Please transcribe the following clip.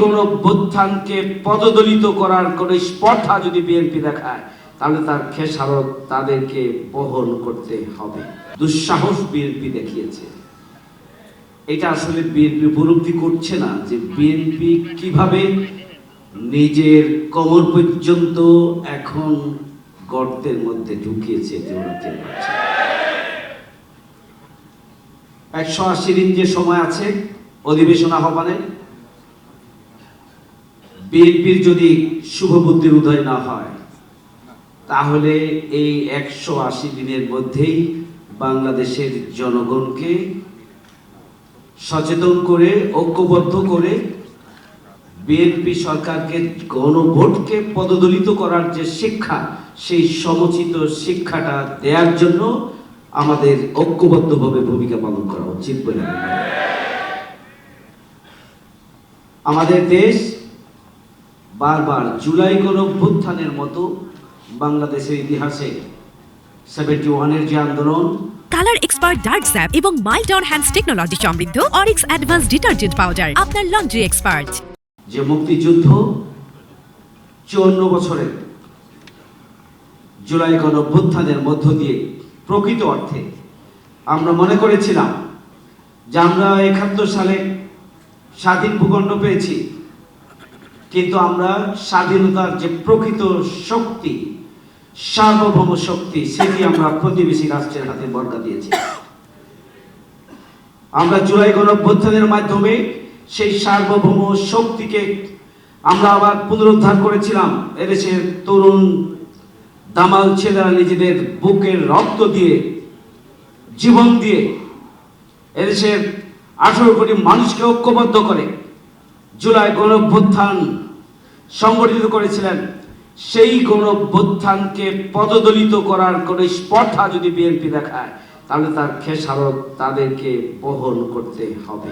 গণঅভ্যুত্থানকে পদদলিত করার কোন স্পর্ধা যদি বিএনপি দেখায়, তাহলে তার খেসারত তাদেরকে বহন করতে হবে। দুঃসাহস বিএনপি দেখিয়েছে। এটা আসলে বিএনপি উপলব্ধি করছে না যে বিএনপি কিভাবে নিজের কোমর পর্যন্ত এখন গর্তের মধ্যে ঢুকিয়েছে। 180 দিন যে সময় আছে অধিবেশন আহ্বানের, বিএনপির যদি শুভ বুদ্ধির উদয় না হয়, তাহলে এই 180 দিনের মধ্যেই বাংলাদেশের জনগণকে সচেতন করে, ঐক্যবদ্ধ করে বিএনপি সরকারকে গণভোটকে পদদলিত করার যে শিক্ষা, সেই সমুচিত শিক্ষাটা দেওয়ার জন্য আমাদের ঐক্যবদ্ধভাবে ভূমিকা পালন করা উচিত বলে আমি মনে করি। আমাদের দেশ বারবার জুলাই গণঅভ্যুত্থানের মতো বাংলাদেশের ইতিহাসে 71-এর যে আন্দোলন, কালার এক্সপার্ট ডার্ক স্যাপ এবং মাইল্ড অন হ্যান্ডস টেকনোলজি সমৃদ্ধ অরিক্স অ্যাডভান্স ডিটারজেন্ট পাউডার আপনার লন্ড্রি এক্সপার্ট। যে মুক্তিযুদ্ধ 54 বছরের জুলাই গণঅভ্যুত্থানের মধ্য দিয়ে প্রকৃত অর্থে আমরা মনে করেছিলাম যে আমরা 71 সালে স্বাধীন ভূখণ্ড পেয়েছি, কিন্তু আমরা স্বাধীনতার যে প্রকৃত শক্তি, সার্বভৌম শক্তি, সেটি আমরা প্রতিবেশী রাষ্ট্রের হাতে বর্গা দিয়েছি। আমরা জুলাই গণঅভ্যুত্থানের মাধ্যমে সেই সার্বভৌম শক্তিকে আমরা আবার পুনরুদ্ধার করেছিলাম। এদেশের তরুণ দামাল ছেলেরা নিজেদের বুকের রক্ত দিয়ে, জীবন দিয়ে এদেশের 18 কোটি মানুষকে ঐক্যবদ্ধ করে জুলাই গণঅভ্যুত্থান সংগঠিত করেছিলেন। সেই গণঅভ্যুত্থানকে পদদলিত করার কোন স্পর্ধা যদি বিএনপি দেখায়, তাহলে তার খেসারত তাদেরকে বহন করতে হবে।